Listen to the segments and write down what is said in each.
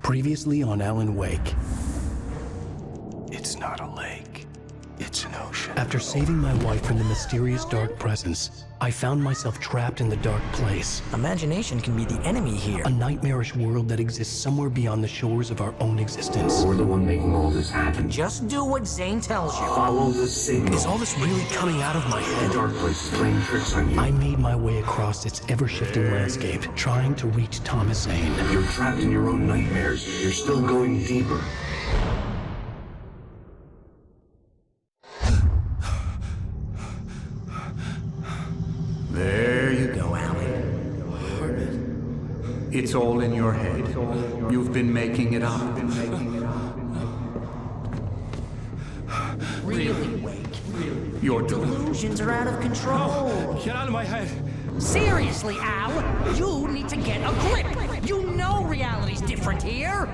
Previously on Alan Wake. It's not a lake. It's an ocean. After saving my wife from the mysterious dark presence, I found myself trapped in the dark place. Imagination can be the enemy here. A nightmarish world that exists somewhere beyond the shores of our own existence. We're the one making all this happen. Just do what Zane tells you. Follow the signal. Is all this really coming out of my head? The dark place is playing tricks on you. I made my way across its ever-shifting landscape, trying to reach Thomas Zane. You're trapped in your own nightmares. You're still going deeper. There you go, Alan. It's all in your head. You've been making it up. Really, Wake. Your Delusions are out of control. Get out of my head. Seriously, Al, you need to get a grip. You know reality's different here.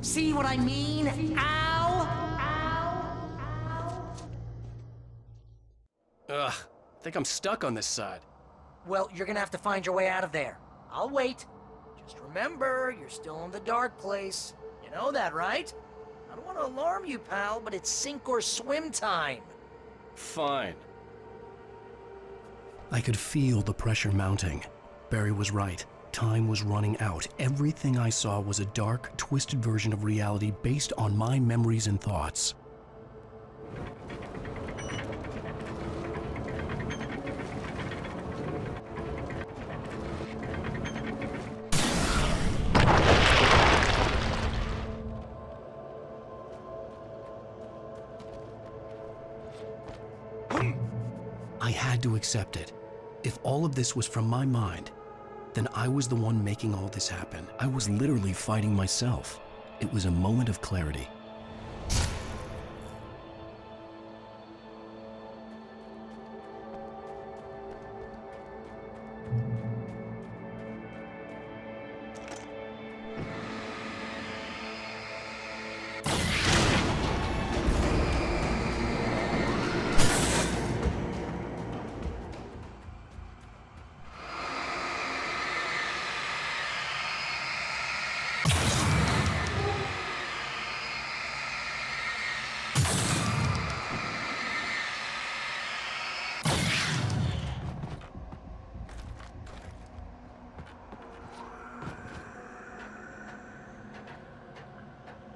See what I mean, Al? Ugh, I think I'm stuck on this side. Well, you're gonna have to find your way out of there. I'll wait. Just remember, you're still in the dark place. You know that, right? I don't want to alarm you, pal, but it's sink or swim time. Fine. I could feel the pressure mounting. Barry was right. Time was running out. Everything I saw was a dark, twisted version of reality based on my memories and thoughts. I had to accept it. If all of this was from my mind, then I was the one making all this happen. I was literally fighting myself. It was a moment of clarity.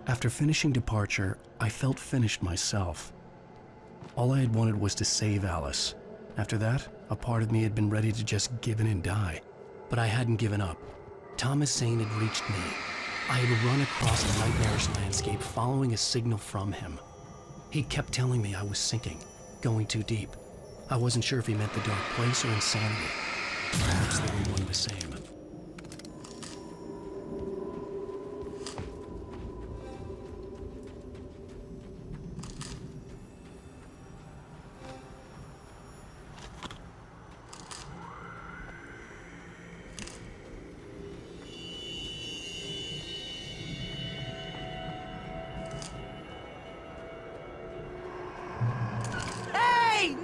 After finishing Departure, I felt finished myself. All I had wanted was to save Alice. After that, a part of me had been ready to just give in and die. But I hadn't given up. Thomas Zane had reached me. I had run across a nightmarish landscape following a signal from him. He kept telling me I was sinking, going too deep. I wasn't sure if he meant the dark place or insanity. Perhaps they were one and the same.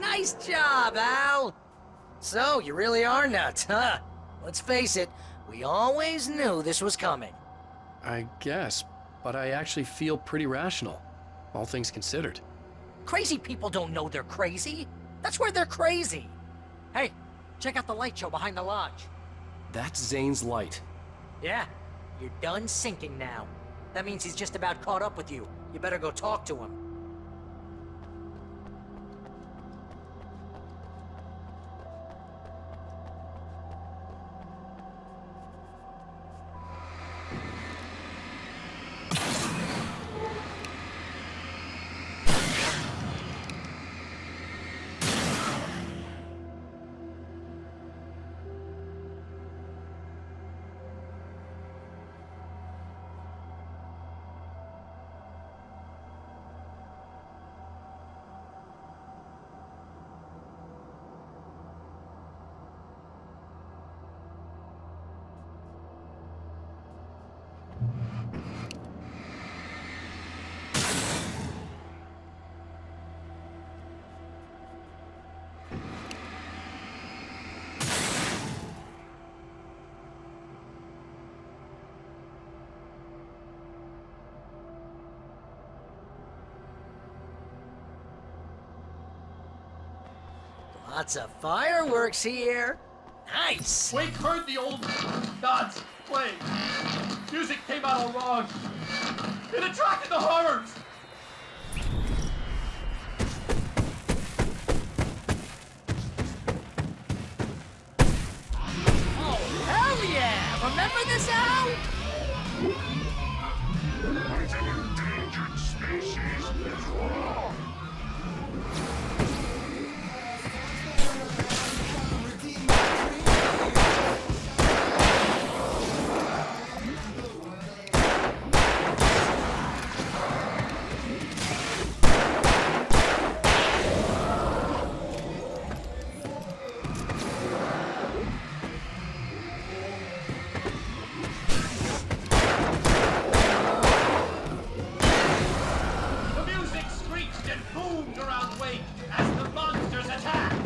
Nice job, Al! So, you really are nuts, huh? Let's face it, we always knew this was coming. I guess, but I actually feel pretty rational, all things considered. Crazy people don't know they're crazy. That's where they're crazy. Hey, check out the light show behind the lodge. That's Zane's light. Yeah, you're done sinking now. That means he's just about caught up with you. You better go talk to him. Lots of fireworks here. Nice. Wake heard the old gods play. Music came out all wrong. It attracted the horrors. Oh, hell yeah! Remember this, Al? An endangered species is wrong. The music screeched and boomed around Wake as the monsters attacked.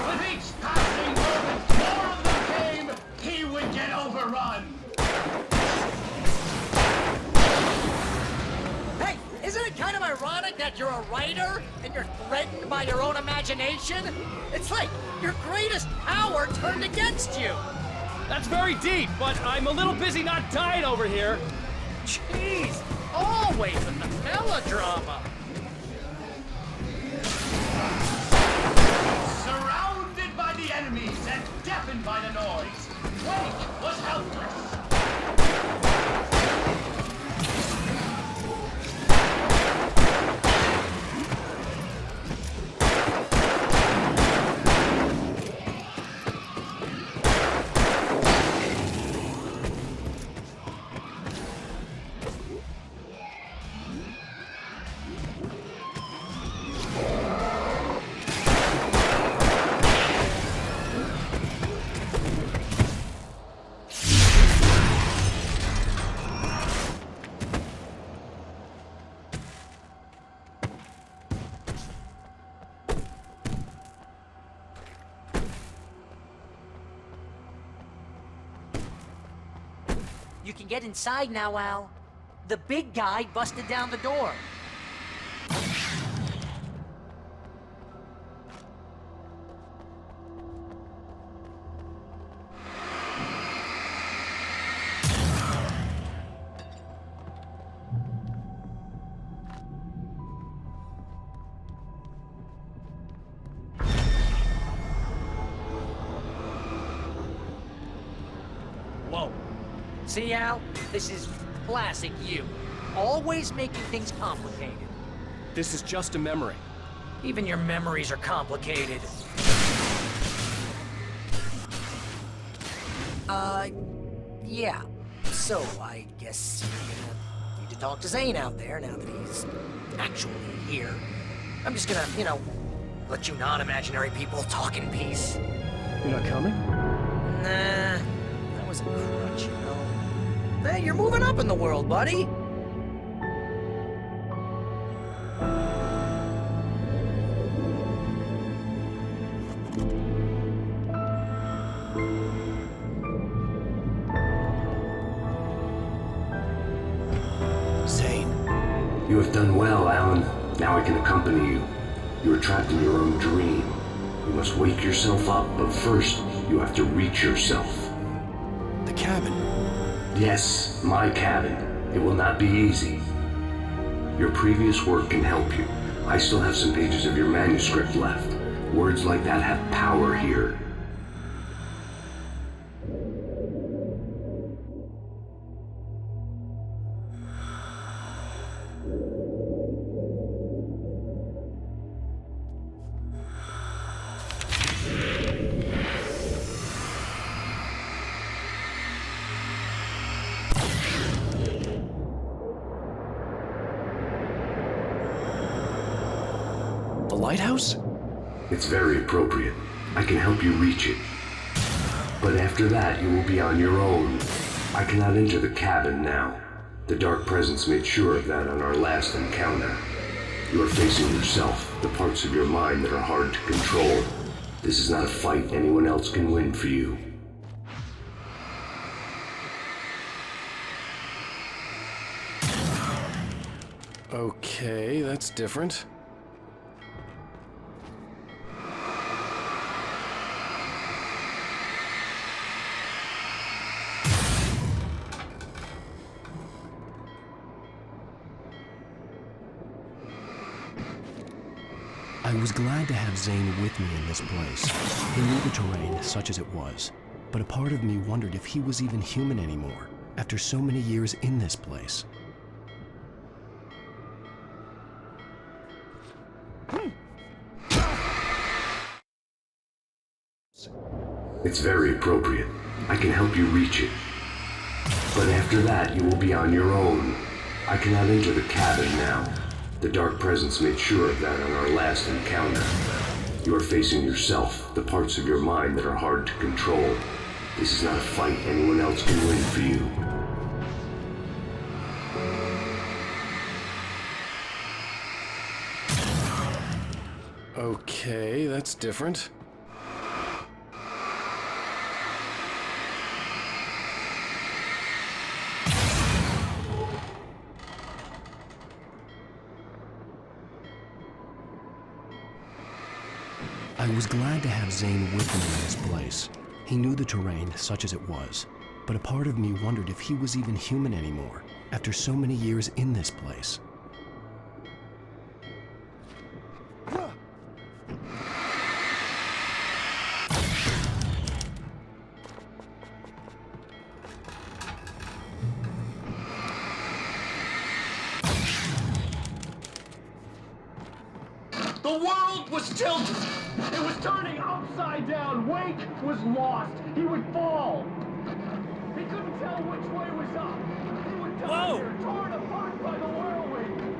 With each passing moment, more of them came, he would get overrun. Hey, isn't it kind of ironic that you're a writer and you're threatened by your own imagination? It's like your greatest power turned against you. That's very deep, but I'm a little busy not dying over here. Jeez, always in the melodrama. Surrounded by the enemies and deafened by the noise, Wake was helpless. You can get inside now, Al. The big guy busted down the door. Whoa. See, Al? This is classic you. Always making things complicated. This is just a memory. Even your memories are complicated. Yeah. So, I guess you're gonna need to talk to Zane out there now that he's actually here. I'm just gonna, let you non-imaginary people talk in peace. You're not coming? Nah, that was a crutch, Hey, you're moving up in the world, buddy. Zane. You have done well, Alan. Now I can accompany you. You are trapped in your own dream. You must wake yourself up, but first, you have to reach yourself. The cabin. Yes, my cabin. It will not be easy. Your previous work can help you. I still have some pages of your manuscript left. Words like that have power here. The lighthouse? It's very appropriate. I can help you reach it. But after that, you will be on your own. I cannot enter the cabin now. The Dark Presence made sure of that on our last encounter. You are facing yourself, the parts of your mind that are hard to control. This is not a fight anyone else can win for you. Okay, that's different. I was glad to have Zane with me in this place. He knew the terrain, such as it was, but a part of me wondered if he was even human anymore, after so many years in this place. It's very appropriate. I can help you reach it. But after that, you will be on your own. I cannot enter the cabin now. The Dark Presence made sure of that on our last encounter. You are facing yourself, the parts of your mind that are hard to control. This is not a fight anyone else can win for you. Okay, that's different. I was glad to have Zane with me in this place. He knew the terrain, such as it was, but a part of me wondered if he was even human anymore, after so many years in this place. The world was tilted. It was turning upside down. Wake was lost. He would fall. He couldn't tell which way was up. He would die here, torn apart by the whirlwind.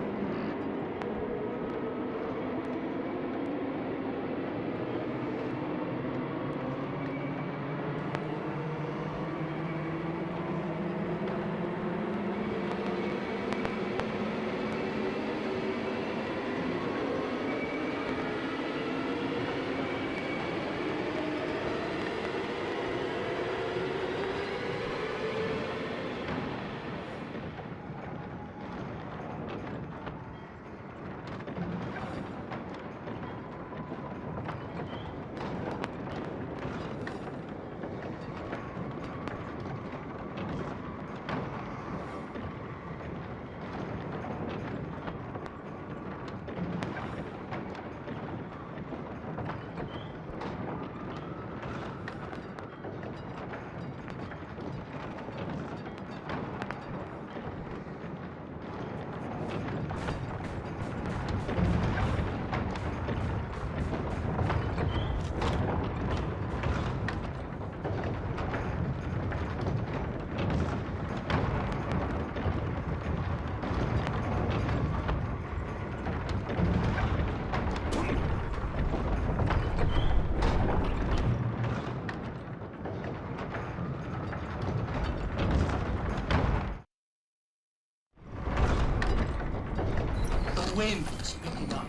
Wind was picking up.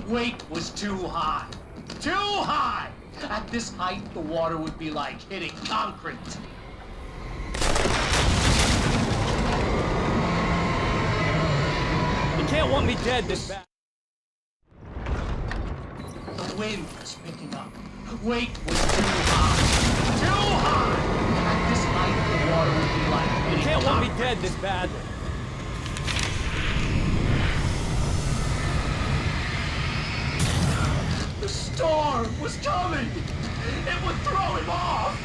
Wake was too high. Too high! At this height, the water would be like hitting concrete. You can't want me dead this bad. The wind was picking up. Wake was too high. Too high! At this height, the water would be like hitting You can't want me concrete. dead this badly. The storm was coming! It would throw him off!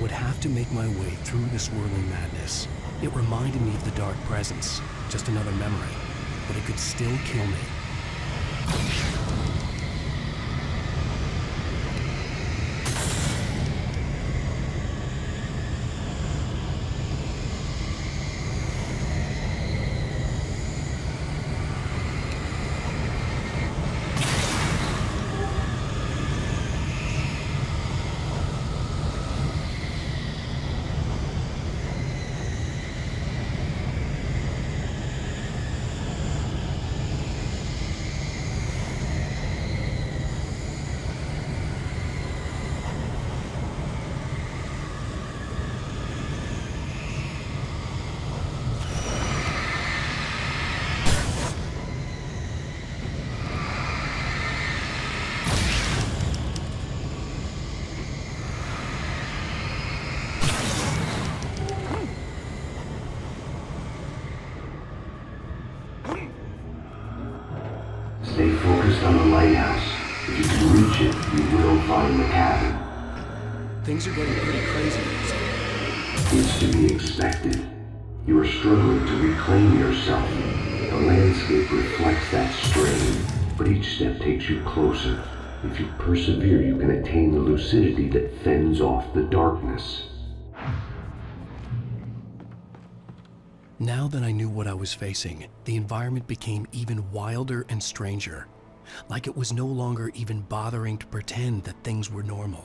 would have to make my way through the swirling madness. It reminded me of the dark presence, just another memory, but it could still kill me. Stay focused on the lighthouse. If you can reach it, you will find the cabin. Things are getting pretty crazy. It's to be expected. You are struggling to reclaim yourself. The landscape reflects that strain, but each step takes you closer. If you persevere, you can attain the lucidity that fends off the darkness. Now that I knew what I was facing, the environment became even wilder and stranger. Like it was no longer even bothering to pretend that things were normal.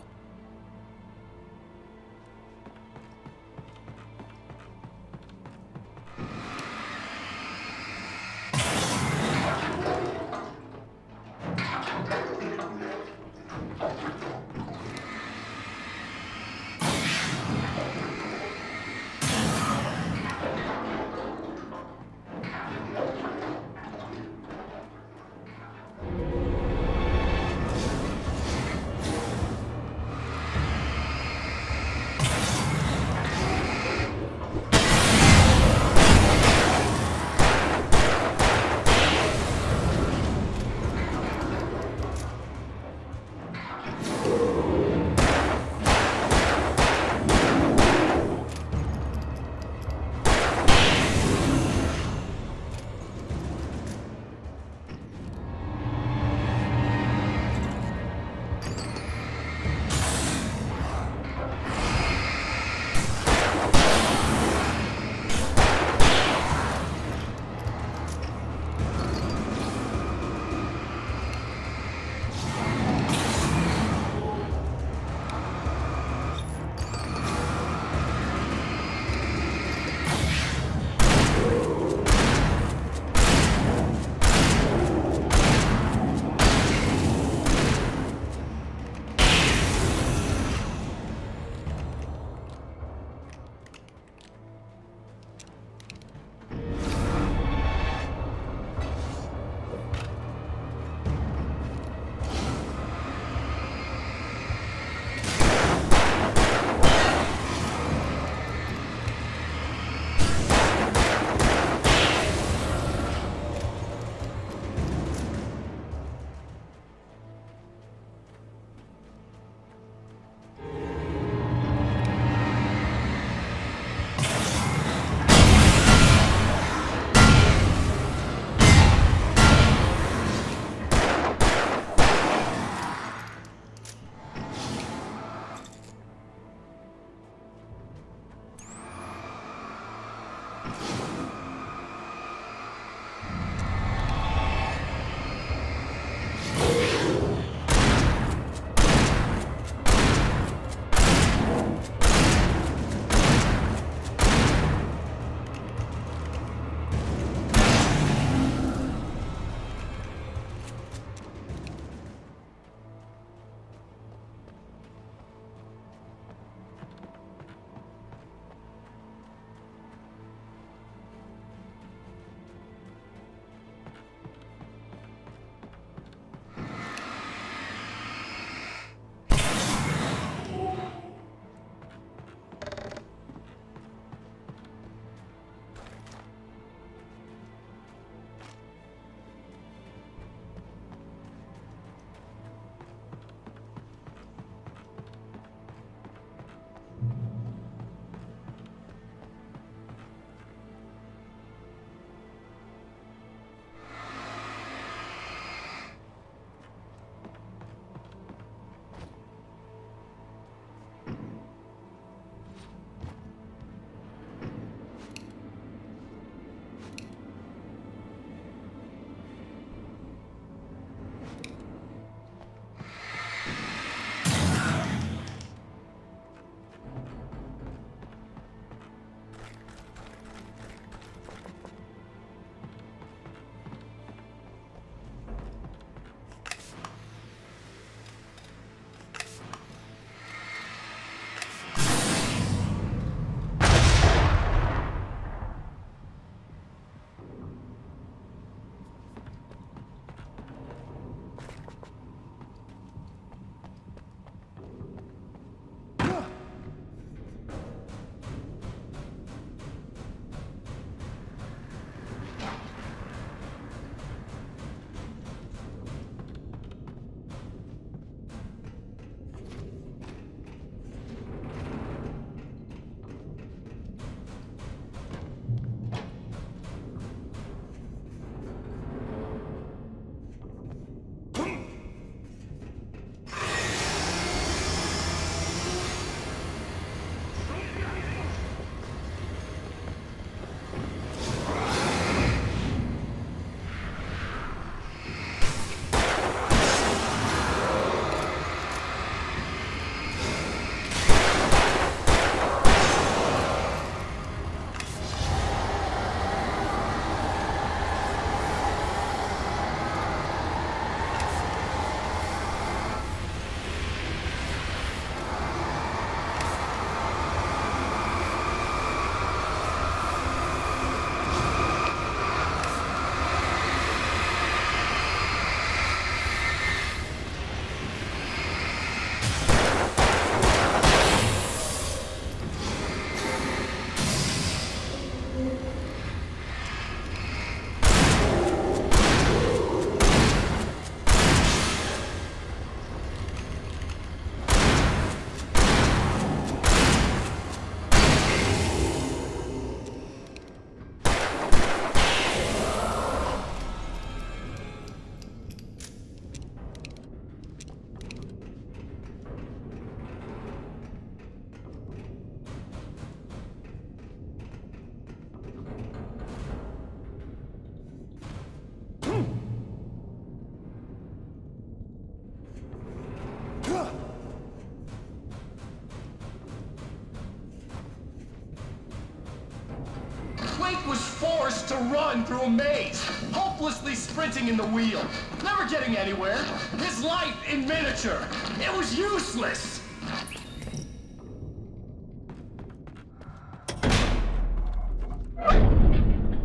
Wake was forced to run through a maze, hopelessly sprinting in the wheel, never getting anywhere. His life in miniature. It was useless.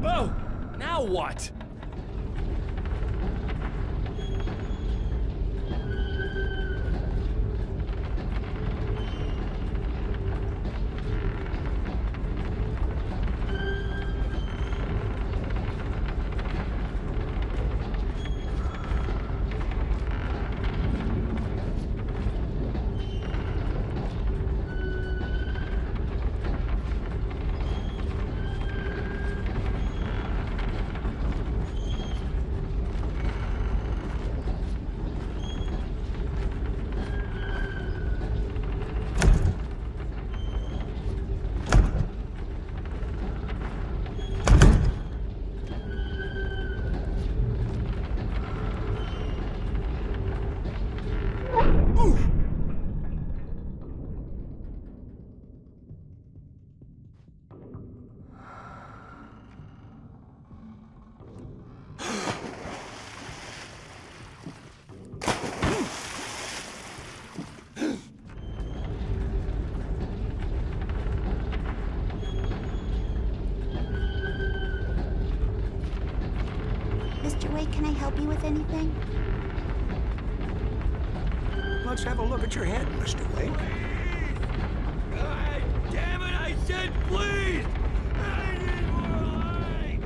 Oh! Now what? Mr. Wake, can I help you with anything? Let's have a look at your head, Mr. Wake. God damn it, I said please! I need more light!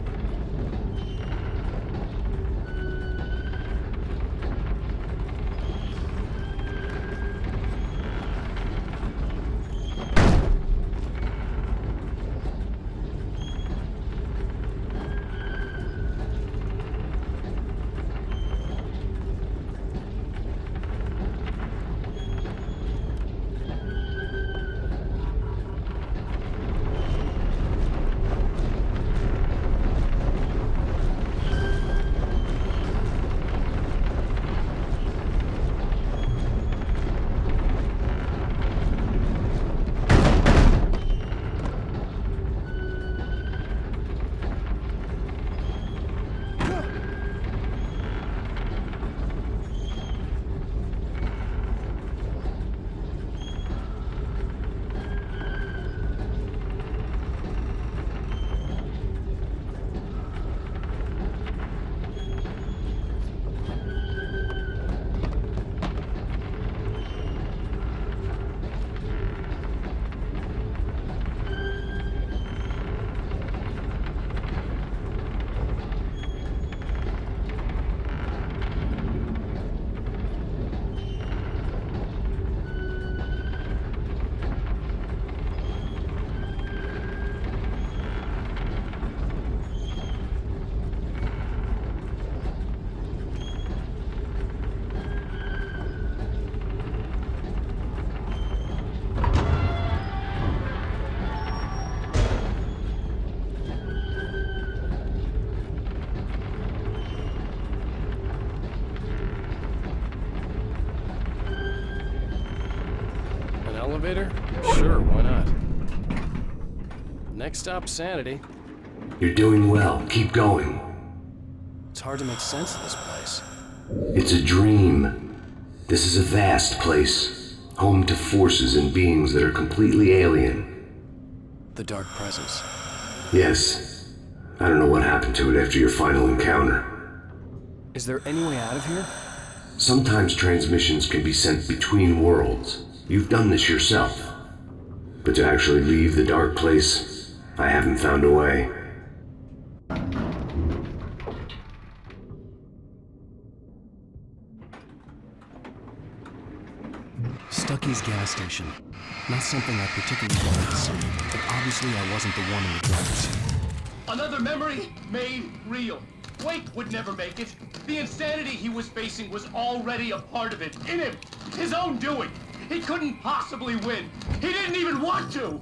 Elevator? Sure, why not? Next stop, Sanity. You're doing well. Keep going. It's hard to make sense of this place. It's a dream. This is a vast place, home to forces and beings that are completely alien. The Dark Presence. Yes. I don't know what happened to it after your final encounter. Is there any way out of here? Sometimes transmissions can be sent between worlds. You've done this yourself. But to actually leave the dark place, I haven't found a way. Stucky's gas station. Not something I particularly wanted to see, but obviously I wasn't the one in the driver's seat. Another memory made real. Wake would never make it. The insanity he was facing was already a part of it, in him, his own doing. He couldn't possibly win. He didn't even want to.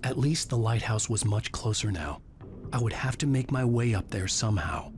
At least the lighthouse was much closer now. I would have to make my way up there somehow.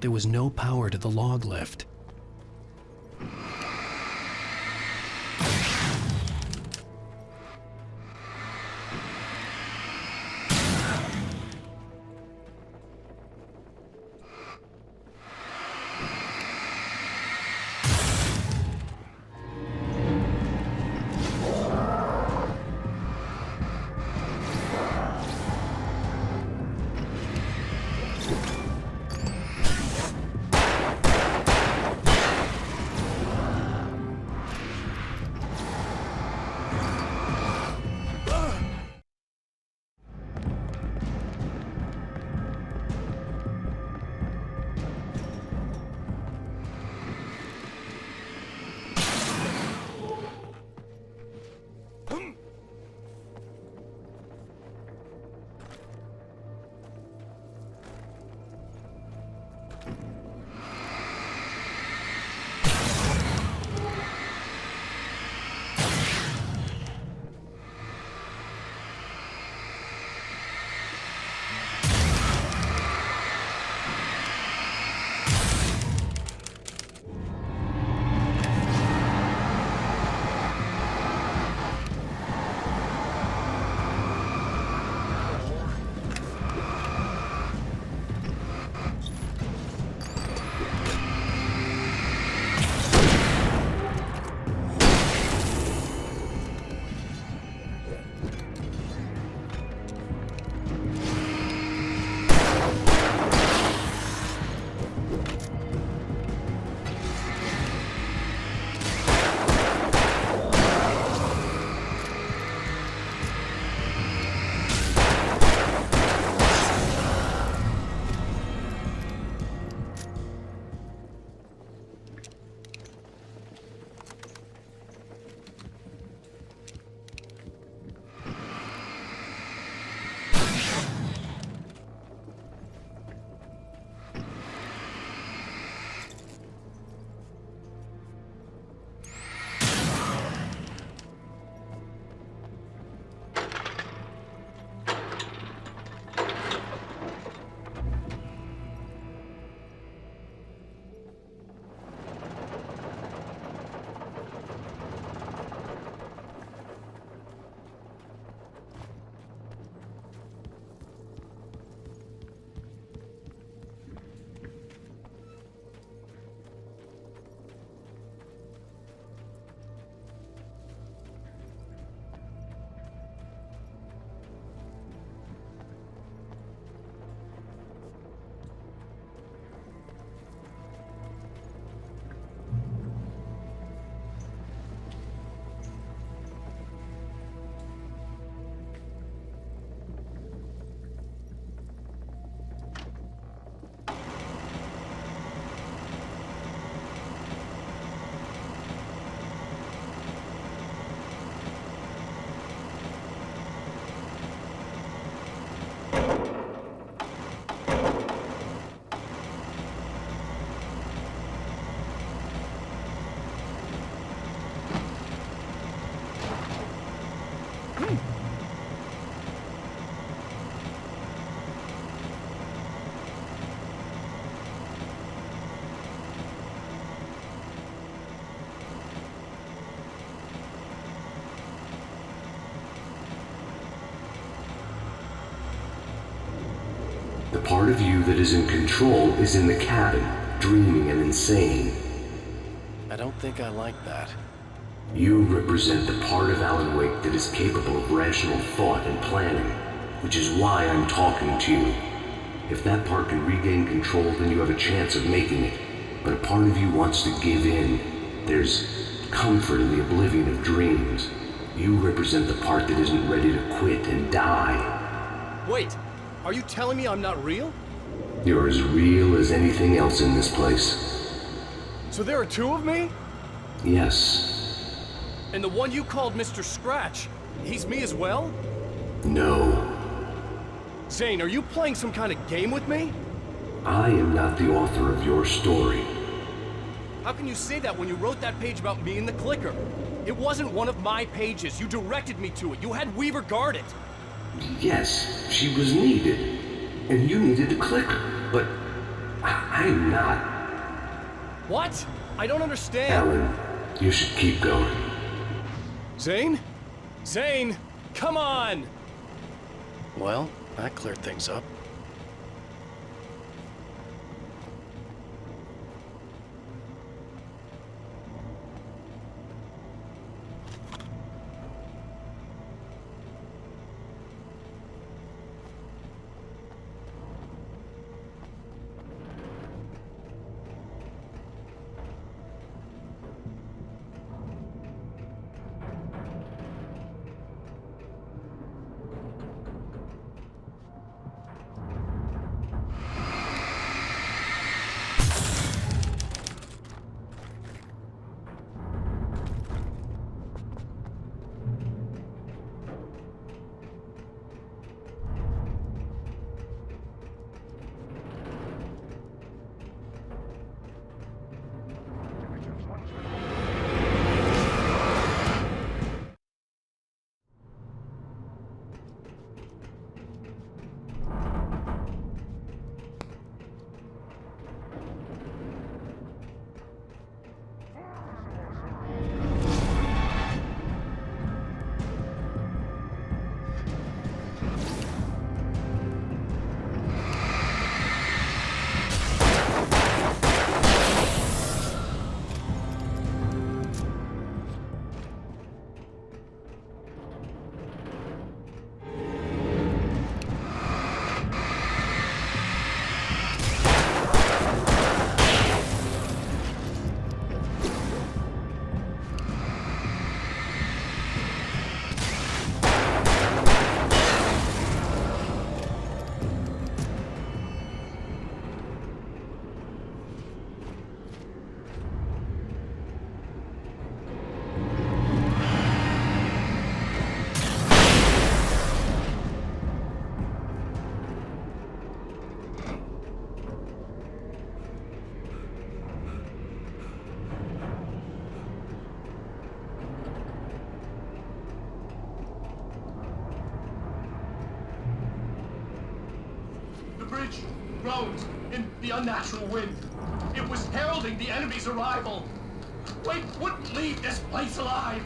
there was no power to the log lift. The part of you that is in control is in the cabin, dreaming and insane. I don't think I like that. You represent the part of Alan Wake that is capable of rational thought and planning, which is why I'm talking to you. If that part can regain control, then you have a chance of making it. But a part of you wants to give in. There's comfort in the oblivion of dreams. You represent the part that isn't ready to quit and die. Wait, are you telling me I'm not real? You're as real as anything else in this place. So there are two of me? Yes. And the one you called Mr. Scratch, he's me as well? No. Zane, are you playing some kind of game with me? I am not the author of your story. How can you say that when you wrote that page about me in the clicker? It wasn't one of my pages. You directed me to it. You had Weaver guard it. Yes, she was needed. And you needed to click her, but... I'm not. What? I don't understand. Alan, you should keep going. Zane? Zane! Come on! Well, that cleared things up. The bridge groaned in the unnatural wind. It was heralding the enemy's arrival. Wait wouldn't leave this place alive.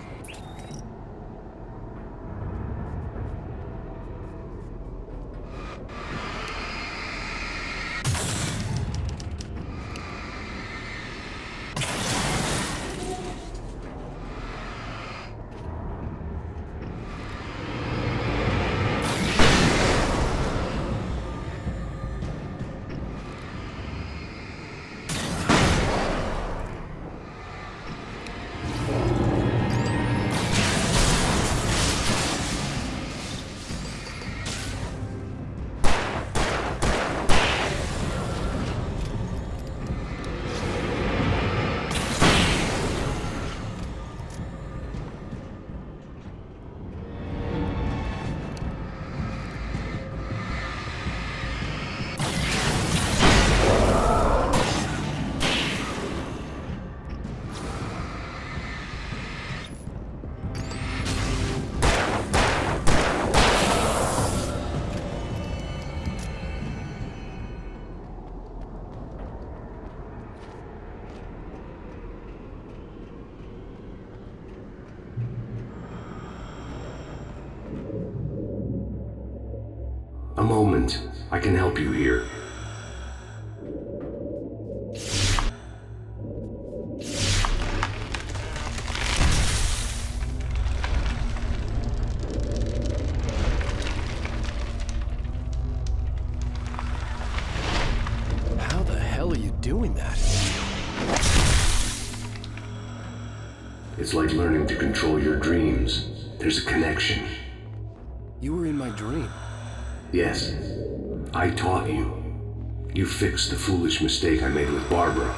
A moment. I can help you here. How the hell are you doing that? It's like learning to control your dreams. There's a connection. You were in my dream. Yes, I taught you. You fixed the foolish mistake I made with Barbara.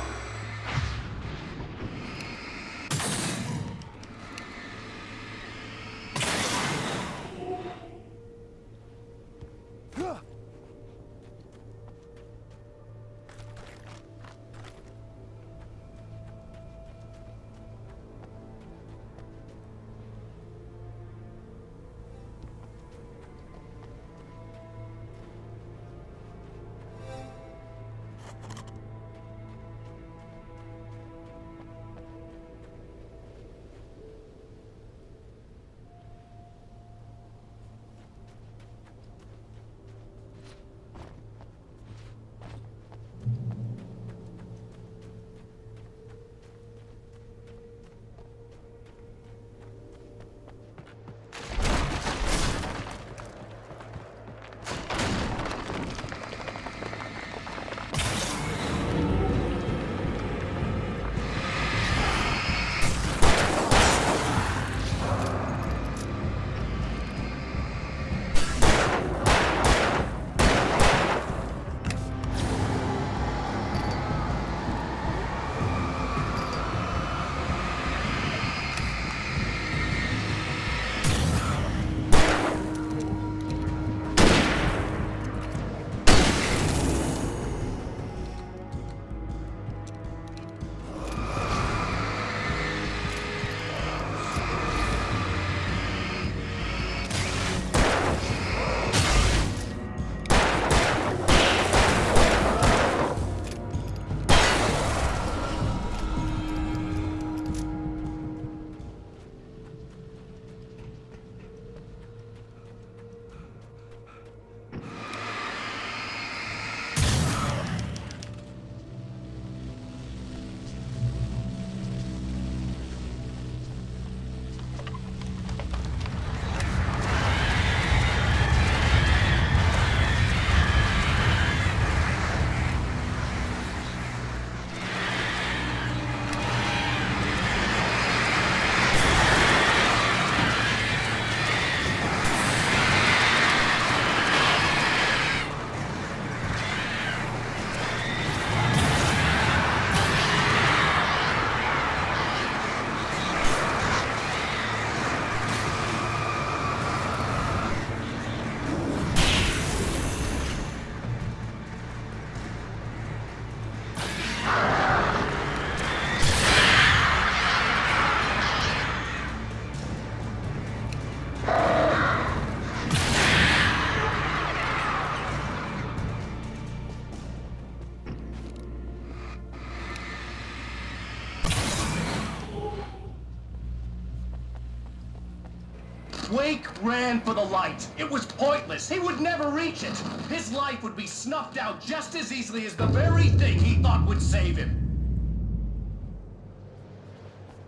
Wake ran for the light. It was pointless. He would never reach it. His life would be snuffed out just as easily as the very thing he thought would save him.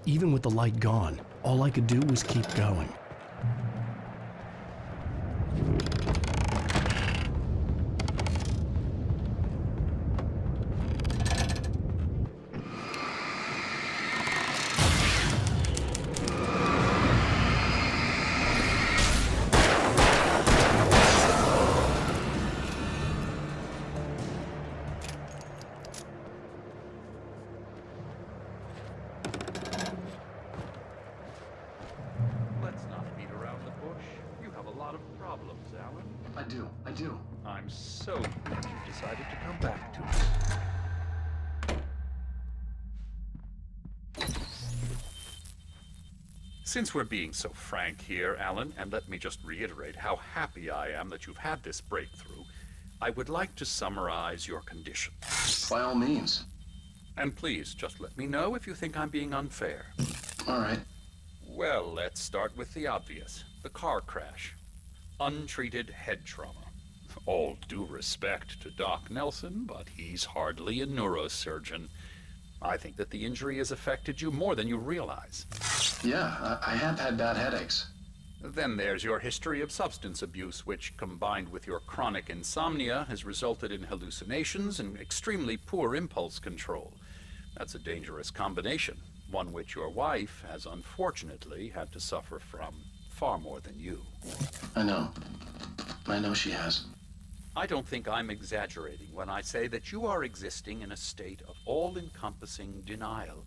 Even with the light gone, all I could do was keep going. Let's not beat around the bush. You have a lot of problems, Alan. I do. I'm so glad you decided to come back to us. Since we're being so frank here, Alan, and let me just reiterate how happy I am that you've had this breakthrough, I would like to summarize your condition. By all means. And please, just let me know if you think I'm being unfair. All right. Well, let's start with the obvious. The car crash. Untreated head trauma. All due respect to Doc Nelson, but he's hardly a neurosurgeon. I think that the injury has affected you more than you realize. Yeah, I have had bad headaches. Then there's your history of substance abuse, which, combined with your chronic insomnia, has resulted in hallucinations and extremely poor impulse control. That's a dangerous combination, one which your wife has unfortunately had to suffer from far more than you. I know. I know she has. I don't think I'm exaggerating when I say that you are existing in a state of all-encompassing denial.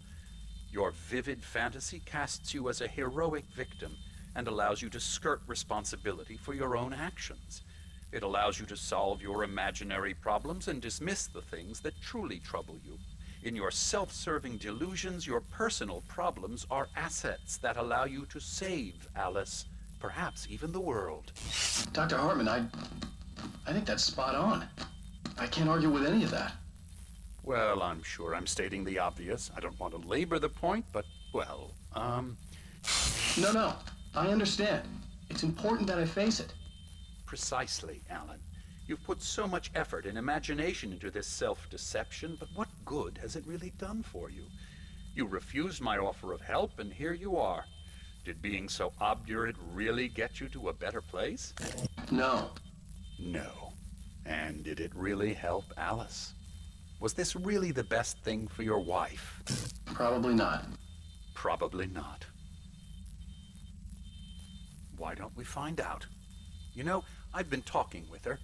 Your vivid fantasy casts you as a heroic victim and allows you to skirt responsibility for your own actions. It allows you to solve your imaginary problems and dismiss the things that truly trouble you. In your self-serving delusions, your personal problems are assets that allow you to save Alice, perhaps even the world. Dr. Hartman, I think that's spot on. I can't argue with any of that. Well, I'm sure I'm stating the obvious. I don't want to labor the point, but, well, No, I understand. It's important that I face it. Precisely, Alan. You've put so much effort and imagination into this self-deception, but what good has it really done for you? You refused my offer of help, and here you are. Did being so obdurate really get you to a better place? No. No. And did it really help Alice? Was this really the best thing for your wife? Probably not. Probably not. Why don't we find out? You know, I've been talking with her.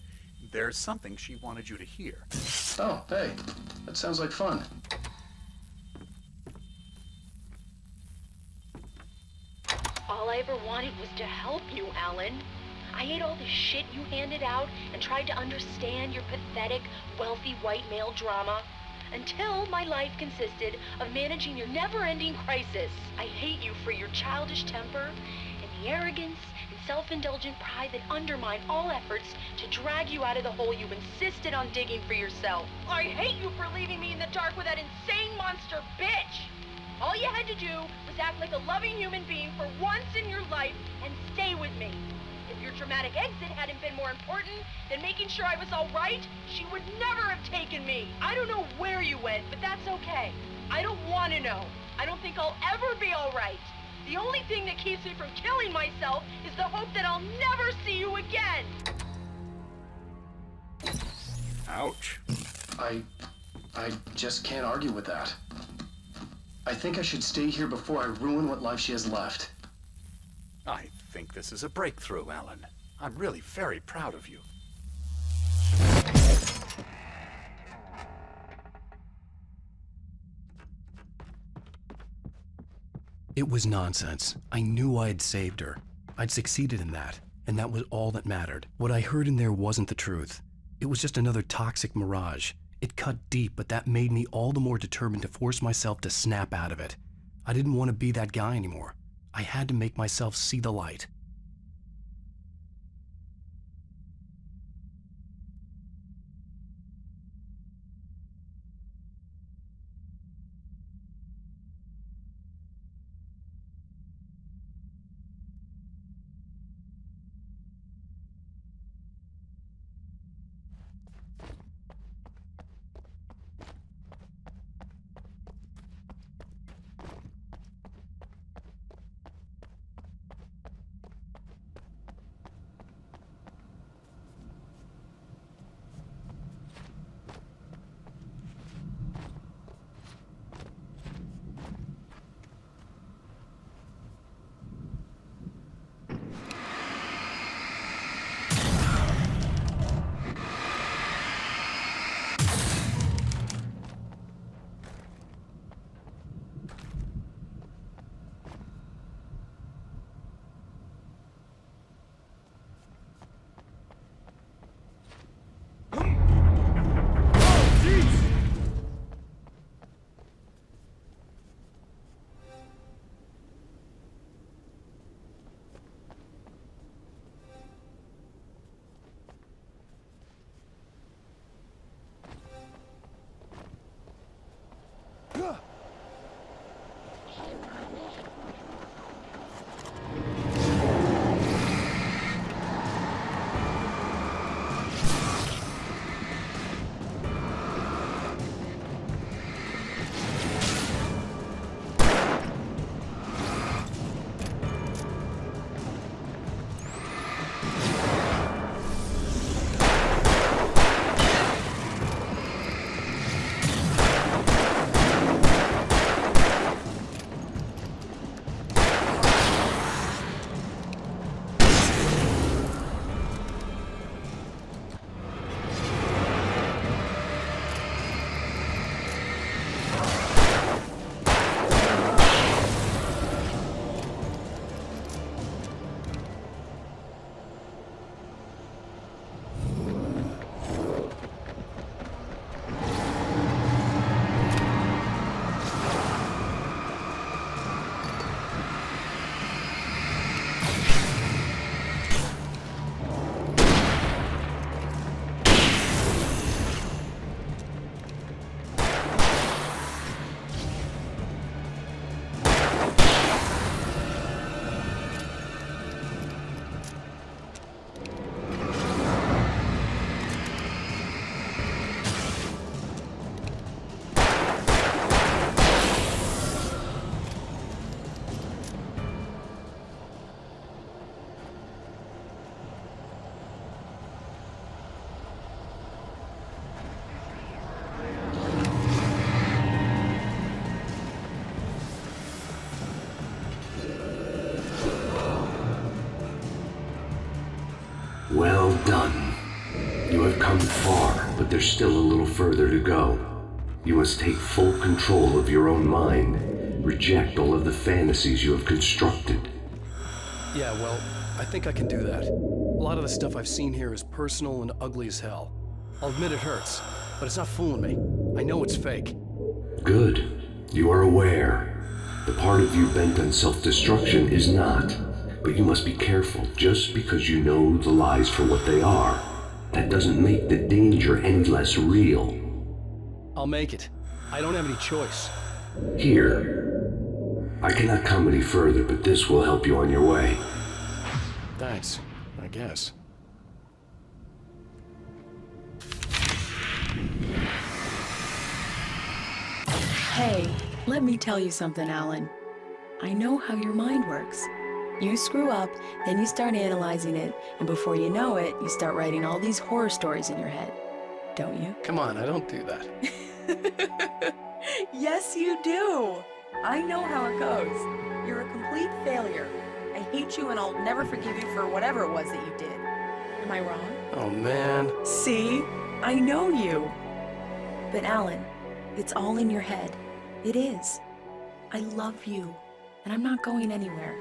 There's something she wanted you to hear. Oh, hey. That sounds like fun. All I ever wanted was to help you, Alan. I ate all the shit you handed out and tried to understand your pathetic, wealthy white male drama until my life consisted of managing your never-ending crisis. I hate you for your childish temper and the arrogance and self-indulgent pride that undermine all efforts to drag you out of the hole you insisted on digging for yourself. I hate you for leaving me in the dark with that insane monster bitch! All you had to do was act like a loving human being for once in your life and stay with me. If your dramatic exit hadn't been more important than making sure I was all right, she would never have taken me. I don't know where you went, but that's okay. I don't want to know. I don't think I'll ever be all right. The only thing that keeps me from killing myself is the hope that I'll never see you again. Ouch. I just can't argue with that. I think I should stay here before I ruin what life she has left. I think this is a breakthrough, Alan. I'm really very proud of you. It was nonsense. I knew I had saved her. I'd succeeded in that, and that was all that mattered. What I heard in there wasn't the truth. It was just another toxic mirage. It cut deep, but that made me all the more determined to force myself to snap out of it. I didn't want to be that guy anymore. I had to make myself see the light. done. You have come far, but there's still a little further to go. You must take full control of your own mind. Reject all of the fantasies you have constructed. Yeah, well, I think I can do that. A lot of the stuff I've seen here is personal and ugly as hell. I'll admit it hurts, but it's not fooling me. I know it's fake. Good. You are aware. The part of you bent on self-destruction is not. But you must be careful. Just because you know the lies for what they are, that doesn't make the danger any less real. I'll make it. I don't have any choice. Here. I cannot come any further, but this will help you on your way. Thanks, I guess. Hey, let me tell you something, Alan. I know how your mind works. You screw up, then you start analyzing it, and before you know it, you start writing all these horror stories in your head. Don't you? Come on, I don't do that. Yes, you do. I know how it goes. You're a complete failure. I hate you and I'll never forgive you for whatever it was that you did. Am I wrong? Oh, man. See? I know you. But Alan, it's all in your head. It is. I love you, and I'm not going anywhere.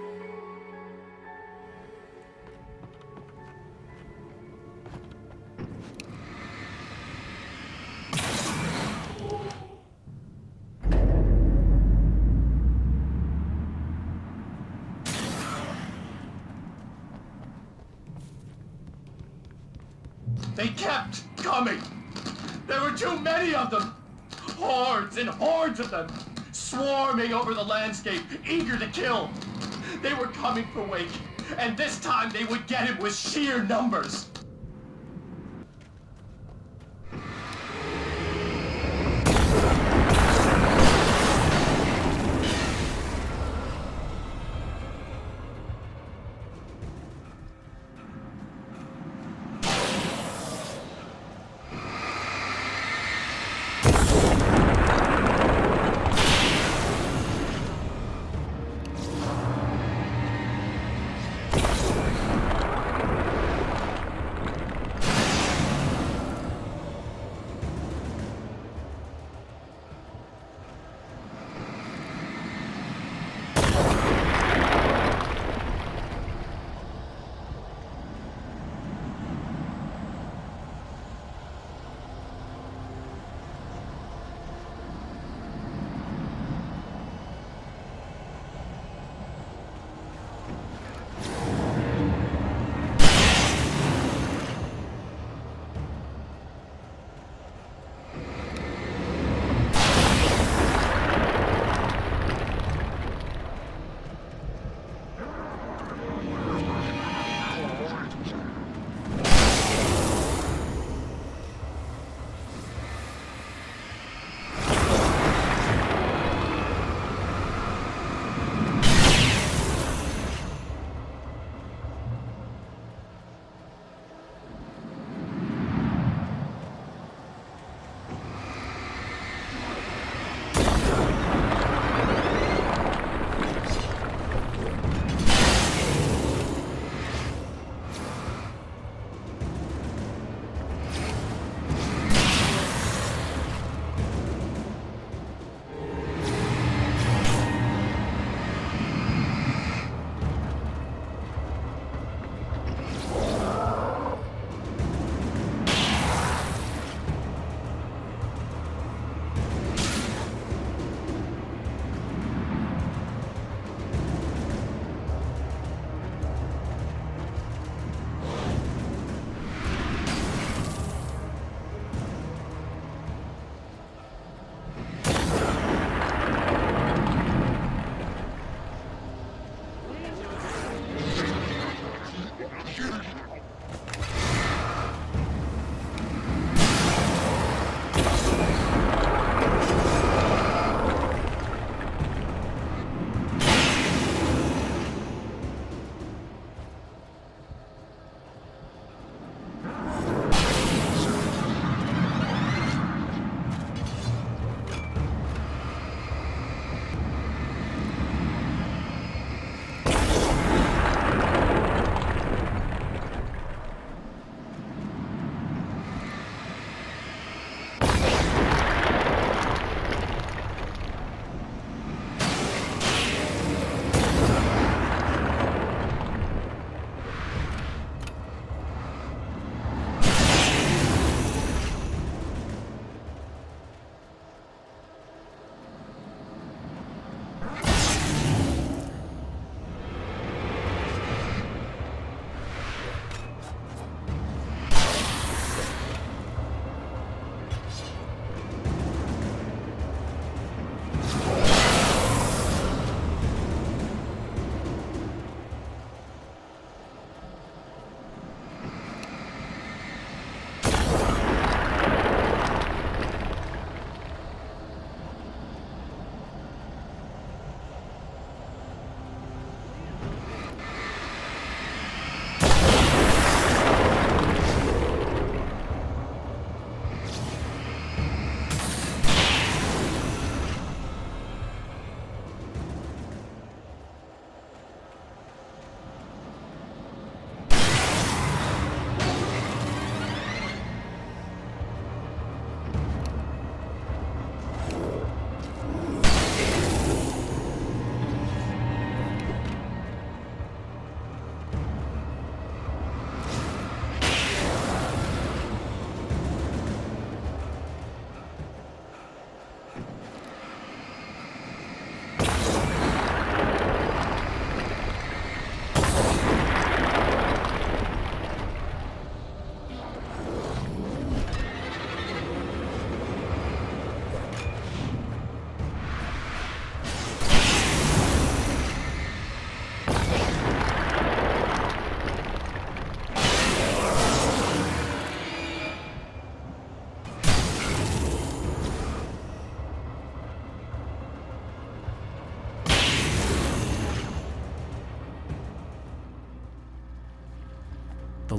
They kept coming. There were too many of them. Hordes and hordes of them, swarming over the landscape, eager to kill. They were coming for Wake, and this time they would get him with sheer numbers.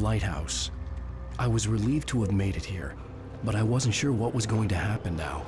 lighthouse. I was relieved to have made it here, but I wasn't sure what was going to happen now.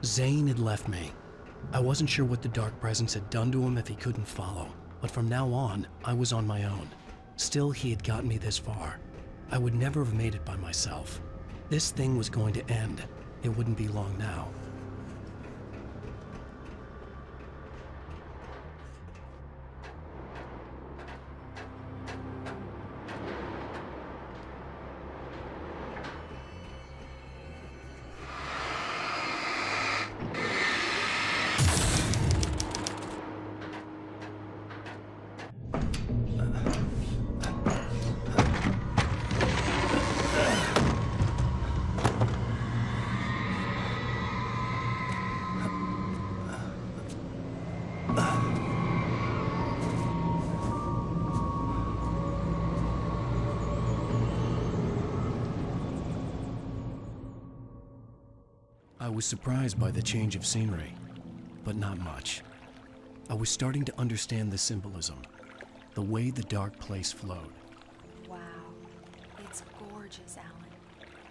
Zane had left me. I wasn't sure what the Dark Presence had done to him if he couldn't follow, but from now on, I was on my own. Still, he had gotten me this far. I would never have made it by myself. This thing was going to end. It wouldn't be long now. I was surprised by the change of scenery, but not much. I was starting to understand the symbolism, the way the dark place flowed. Wow, it's gorgeous, Alan.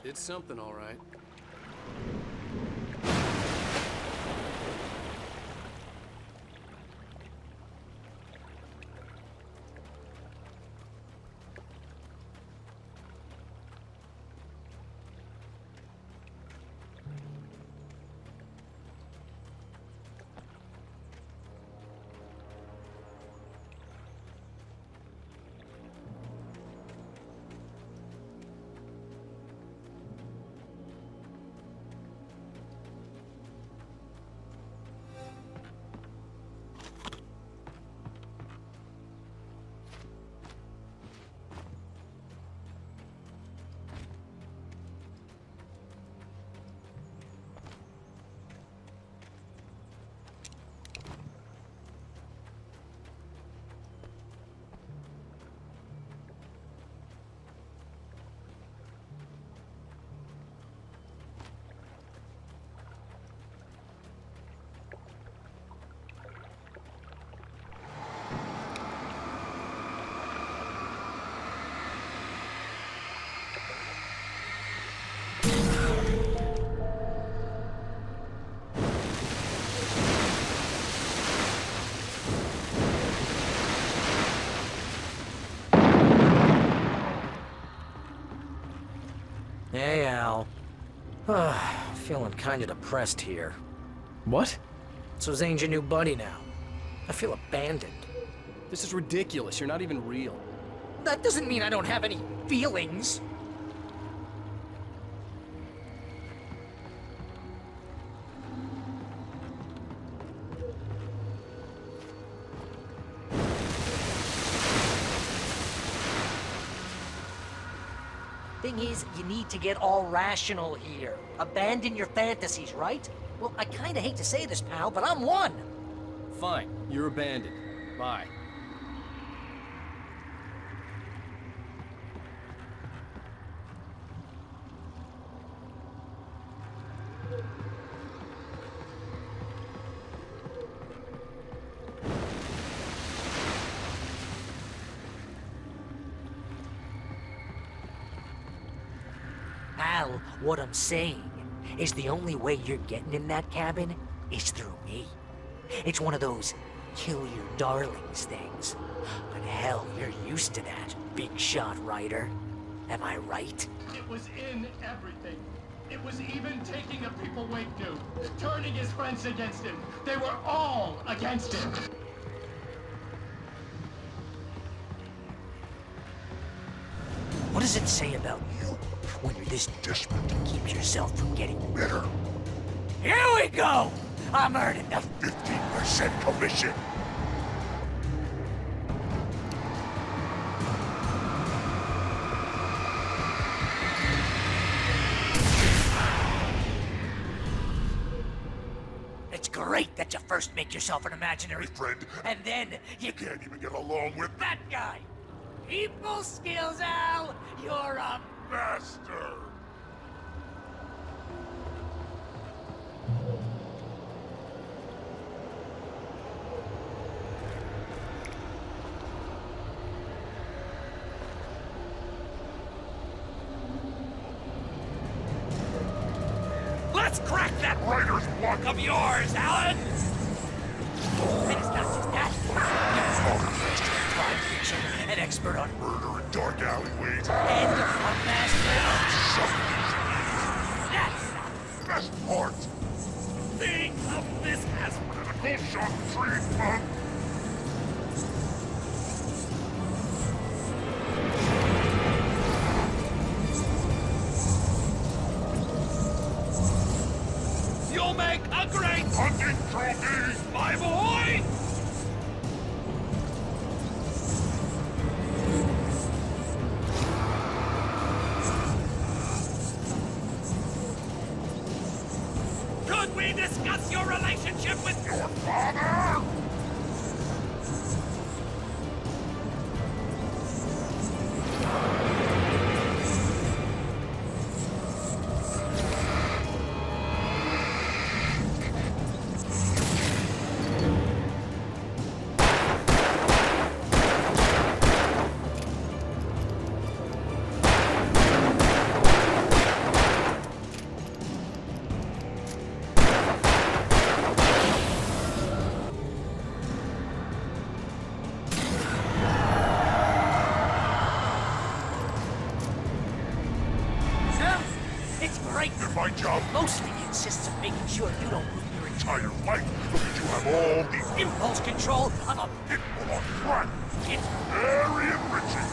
It's something, all right. Hey, Al. Feeling kinda depressed here. What? So Zane's your new buddy now. I feel abandoned. This is ridiculous. You're not even real. That doesn't mean I don't have any feelings. Thing is, you need to get all rational here. Abandon your fantasies, right? Well, I kinda hate to say this, pal, but I'm one. Fine. You're abandoned. Bye. Al, what I'm saying is the only way you're getting in that cabin is through me. It's one of those kill your darlings things. But hell, you're used to that, big shot writer. Am I right? It was in everything. It was even taking a people Wake knew, turning his friends against him. They were all against him. What does it say about you when you're this desperate to keep yourself from getting bitter. Here we go! I'm earning the 15% commission. It's great that you first make yourself an imaginary friend, and then you can't even get along with that guy. People skills, Al! You're a master! Let's crack that writer's block of yours, Alan! And it's not just that. You're a master of crime fiction, an expert on murder in dark alleyways, and a master of That's not the best part! Think of this as medical shock treatment! You'll make a great hunting trophy, my boy! Could we discuss your relationship with your father? My job mostly consists of making sure you don't ruin your entire life because you have all the impulse control of a pitbull on crack. It's very enriching.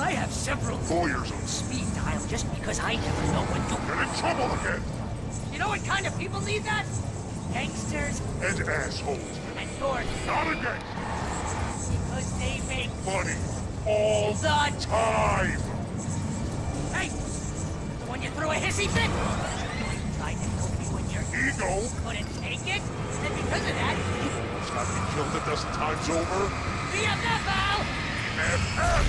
I have several lawyers on speed dial just because I never know when to get in trouble again. You know what kind of people need that? Gangsters and assholes. And you're not a gangster. Because they make money all the time. Hey! When you threw a hissy fit, tried to help you when your ego couldn't take it, and because of that, you almost got me killed a dozen times over. BFF, Al! BFF!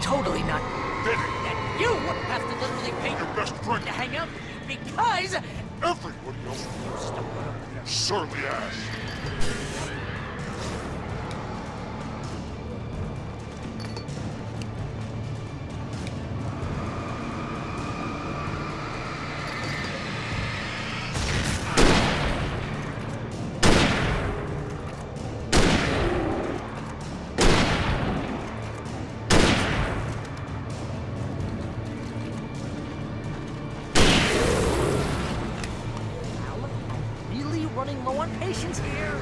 Totally not fitting that you have to literally pay your best friend to hang out with you because everybody else knows to put up their surly ass. Running low on patience here.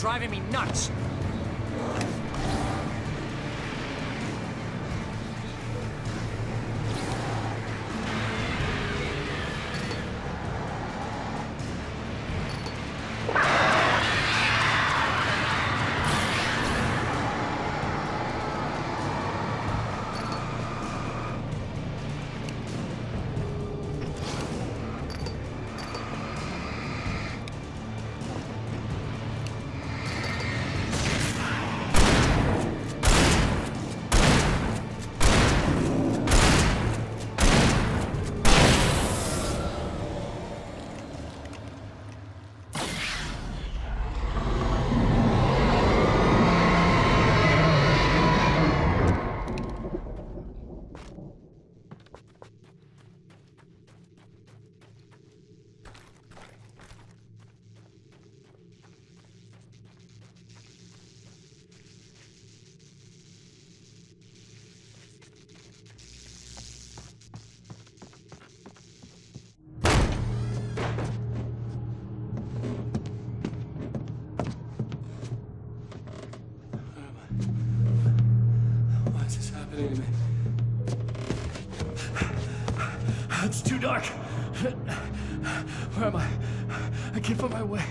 driving me nuts. It's too dark. Where am I? I can't find my way.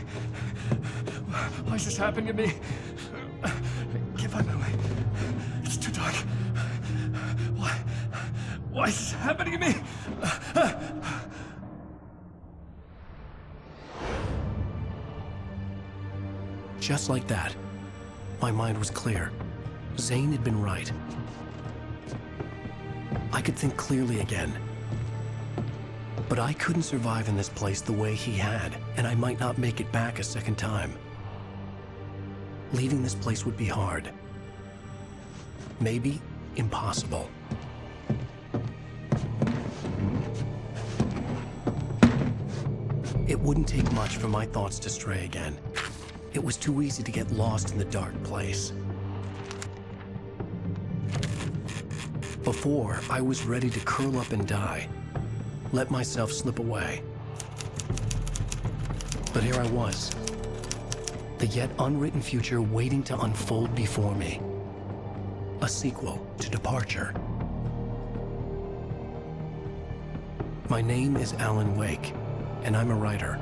Why is this happening to me? I can't find my way. It's too dark. Why is this happening to me? Just like that, my mind was clear. Zane had been right. I could think clearly again. But I couldn't survive in this place the way he had, and I might not make it back a second time. Leaving this place would be hard. Maybe impossible. It wouldn't take much for my thoughts to stray again. It was too easy to get lost in the dark place. Before, I was ready to curl up and die. Let myself slip away. But here I was, the yet unwritten future waiting to unfold before me. A sequel to Departure. My name is Alan Wake, and I'm a writer.